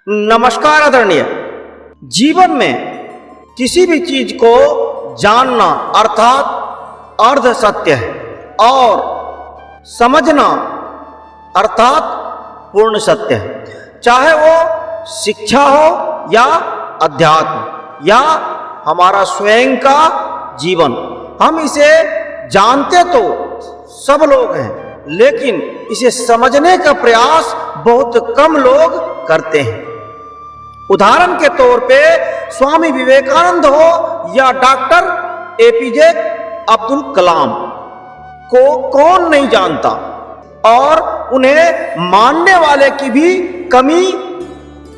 नमस्कार आदरणीय। जीवन में किसी भी चीज को जानना अर्थात अर्ध सत्य है और समझना अर्थात पूर्ण सत्य है। चाहे वो शिक्षा हो या अध्यात्म या हमारा स्वयं का जीवन, हम इसे जानते तो सब लोग हैं, लेकिन इसे समझने का प्रयास बहुत कम लोग करते हैं। उदाहरण के तौर पे स्वामी विवेकानंद हो या डॉक्टर एपीजे अब्दुल कलाम को कौन नहीं जानता, और उन्हें मानने वाले की भी कमी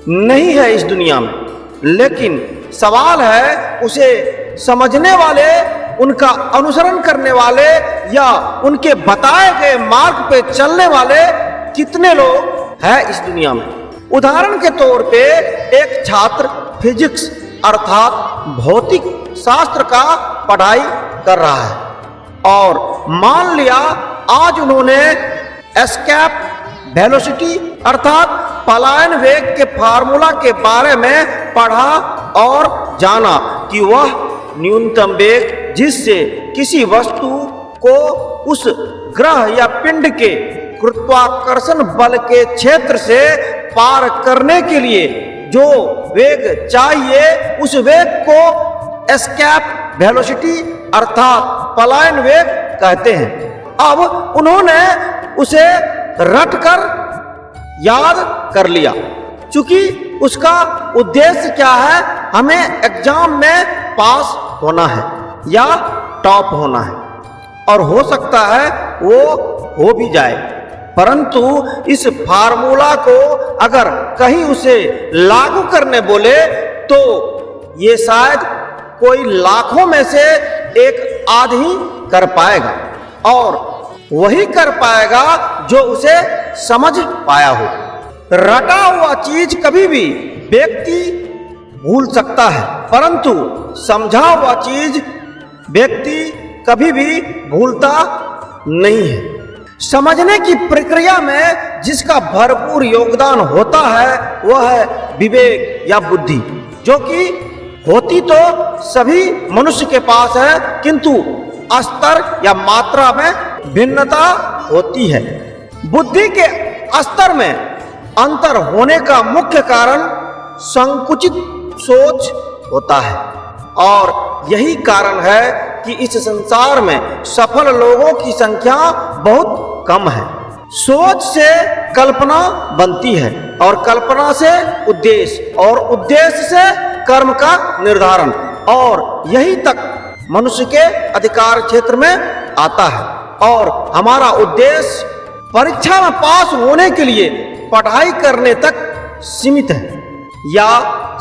नहीं है इस दुनिया में। लेकिन सवाल है उसे समझने वाले, उनका अनुसरण करने वाले या उनके बताए गए मार्ग पे चलने वाले कितने लोग हैं इस दुनिया में। उदाहरण के तौर पे एक छात्र फिजिक्स अर्थात भौतिक शास्त्र का पढ़ाई कर रहा है और मान लिया आज उन्होंने एस्केप वेलोसिटी अर्थात पलायन वेग के फार्मूला के बारे में पढ़ा और जाना कि वह न्यूनतम वेग जिससे किसी वस्तु को उस ग्रह या पिंड के गुरुत्वाकर्षण बल के क्षेत्र से पार करने के लिए जो वेग चाहिए उस वेग को एस्केप वेलोसिटी अर्थात पलायन वेग कहते हैं। अब उन्होंने उसे रटकर याद कर लिया, क्योंकि उसका उद्देश्य क्या है, हमें एग्जाम में पास होना है या टॉप होना है, और हो सकता है वो हो भी जाए। परंतु इस फार्मूला को अगर कहीं उसे लागू करने बोले तो ये शायद कोई लाखों में से एक आदमी कर पाएगा, और वही कर पाएगा जो उसे समझ पाया हो। रटा हुआ चीज कभी भी व्यक्ति भूल सकता है, परंतु समझा हुआ चीज व्यक्ति कभी भी भूलता नहीं है। समझने की प्रक्रिया में जिसका भरपूर योगदान होता है वह है विवेक या बुद्धि, जो कि होती तो सभी मनुष्य के पास है, किंतु स्तर या मात्रा में भिन्नता होती है। बुद्धि के स्तर में अंतर होने का मुख्य कारण संकुचित सोच होता है, और यही कारण है कि इस संसार में सफल लोगों की संख्या बहुत कम है। सोच से कल्पना बनती है और कल्पना से उद्देश्य और उद्देश्य से कर्म का निर्धारण, और यही तक मनुष्य के अधिकार क्षेत्र में आता है। और हमारा उद्देश्य परीक्षा में पास होने के लिए पढ़ाई करने तक सीमित है या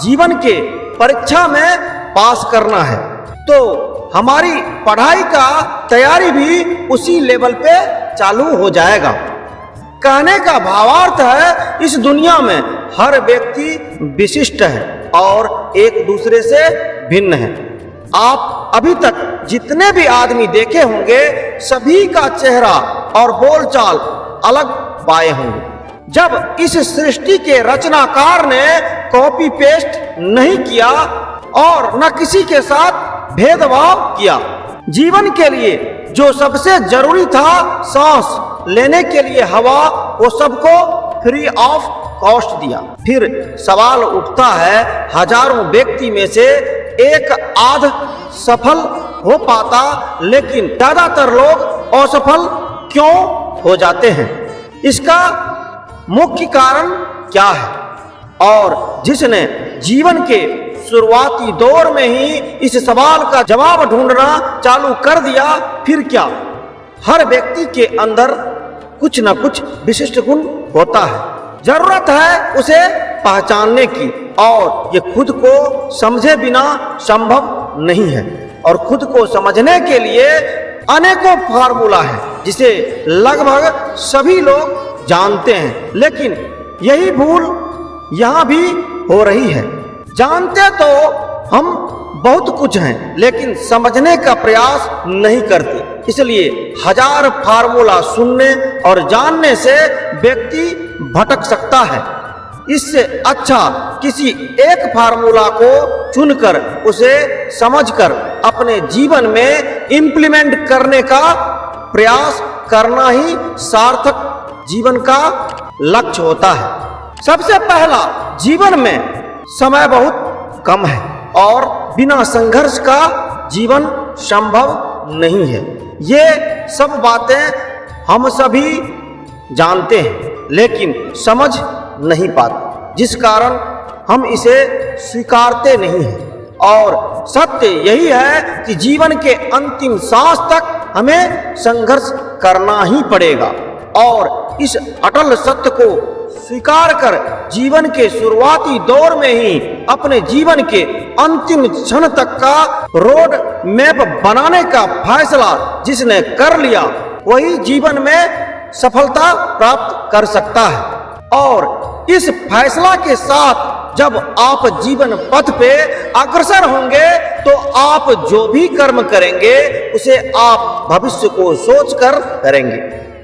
जीवन के परीक्षा में पास करना है, तो हमारी पढ़ाई का तैयारी भी उसी लेवल पे चालू हो जाएगा। कहने का भावार्थ है इस दुनिया में हर व्यक्ति विशिष्ट है और एक दूसरे से भिन्न है। आप अभी तक जितने भी आदमी देखे होंगे सभी का चेहरा और बोलचाल अलग पाए होंगे। जब इस सृष्टि के रचनाकार ने कॉपी पेस्ट नहीं किया और न किसी के साथ भेदभाव किया, जीवन के लिए जो सबसे जरूरी था सांस लेने के लिए हवा, वो सबको फ्री ऑफ कॉस्ट दिया। फिर सवाल उठता है हजारों व्यक्ति में से एक आध सफल हो पाता, लेकिन ज्यादातर लोग असफल क्यों हो जाते हैं? इसका मुख्य कारण क्या है? और जिसने जीवन के शुरुआती दौर में ही इस सवाल का जवाब ढूंढना चालू कर दिया, फिर क्या? हर व्यक्ति के अंदर कुछ न कुछ विशिष्ट गुण होता है, जरूरत है उसे पहचानने की, और ये खुद को समझे बिना संभव नहीं है। और खुद को समझने के लिए अनेकों फार्मूला है जिसे लगभग सभी लोग जानते हैं, लेकिन यही भूल यहाँ भी हो रही है। जानते तो हम बहुत कुछ हैं, लेकिन समझने का प्रयास नहीं करते। इसलिए हजार फार्मूला सुनने और जानने से व्यक्ति भटक सकता है। इससे अच्छा किसी एक फार्मूला को चुनकर उसे समझकर अपने जीवन में इम्प्लीमेंट करने का प्रयास करना ही सार्थक जीवन का लक्ष्य होता है। सबसे पहला, जीवन में समय बहुत कम है और बिना संघर्ष का जीवन संभव नहीं है। ये सब बातें हम सभी जानते हैं लेकिन समझ नहीं पाते, जिस कारण हम इसे स्वीकारते नहीं हैं। और सत्य यही है कि जीवन के अंतिम सांस तक हमें संघर्ष करना ही पड़ेगा और इस अटल सत्य को स्वीकार कर जीवन के शुरुआती दौर में ही अपने जीवन के अंतिम क्षण तक का रोड मैप बनाने का फैसला जिसने कर लिया वही जीवन में सफलता प्राप्त कर सकता है। और इस फैसला के साथ जब आप जीवन पथ पे अग्रसर होंगे तो आप जो भी कर्म करेंगे उसे आप भविष्य को सोचकर करेंगे।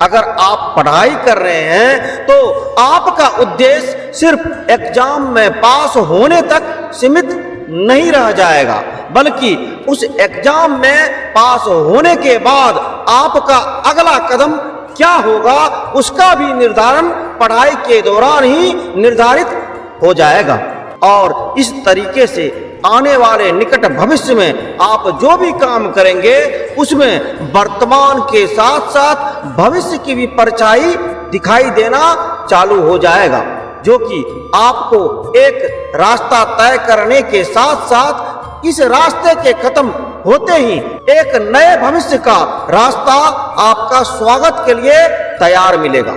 अगर आप पढ़ाई कर रहे हैं तो आपका उद्देश्य सिर्फ एग्जाम में पास होने तक सीमित नहीं रह जाएगा, बल्कि उस एग्जाम में पास होने के बाद आपका अगला कदम क्या होगा उसका भी निर्धारण पढ़ाई के दौरान ही निर्धारित हो जाएगा। और इस तरीके से आने वाले निकट भविष्य में आप जो भी काम करेंगे उसमें वर्तमान के साथ साथ भविष्य की भी परछाई दिखाई देना चालू हो जाएगा, जो कि आपको एक रास्ता तय करने के साथ साथ इस रास्ते के खत्म होते ही एक नए भविष्य का रास्ता आपका स्वागत के लिए तैयार मिलेगा।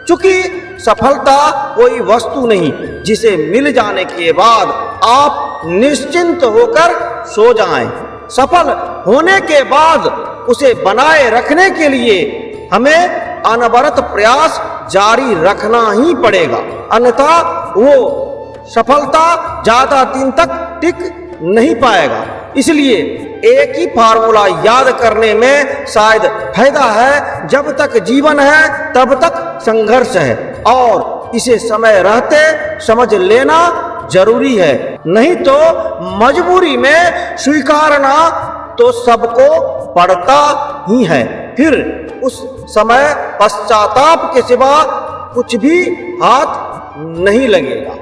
चूंकि सफलता कोई वस्तु नहीं जिसे मिल जाने के बाद आप निश्चिंत होकर सो जाएं। सफल होने के बाद उसे बनाए रखने के लिए हमें अनवरत प्रयास जारी रखना ही पड़ेगा, अन्यथा वो सफलता ज्यादा दिन तक टिक नहीं पाएगा। इसलिए एक ही फार्मूला याद करने में शायद फायदा है, जब तक जीवन है तब तक संघर्ष है और इसे समय रहते समझ लेना जरूरी है, नहीं तो मजबूरी में स्वीकारना तो सबको पड़ता ही है। फिर उस समय पश्चाताप के सिवा कुछ भी हाथ नहीं लगेगा।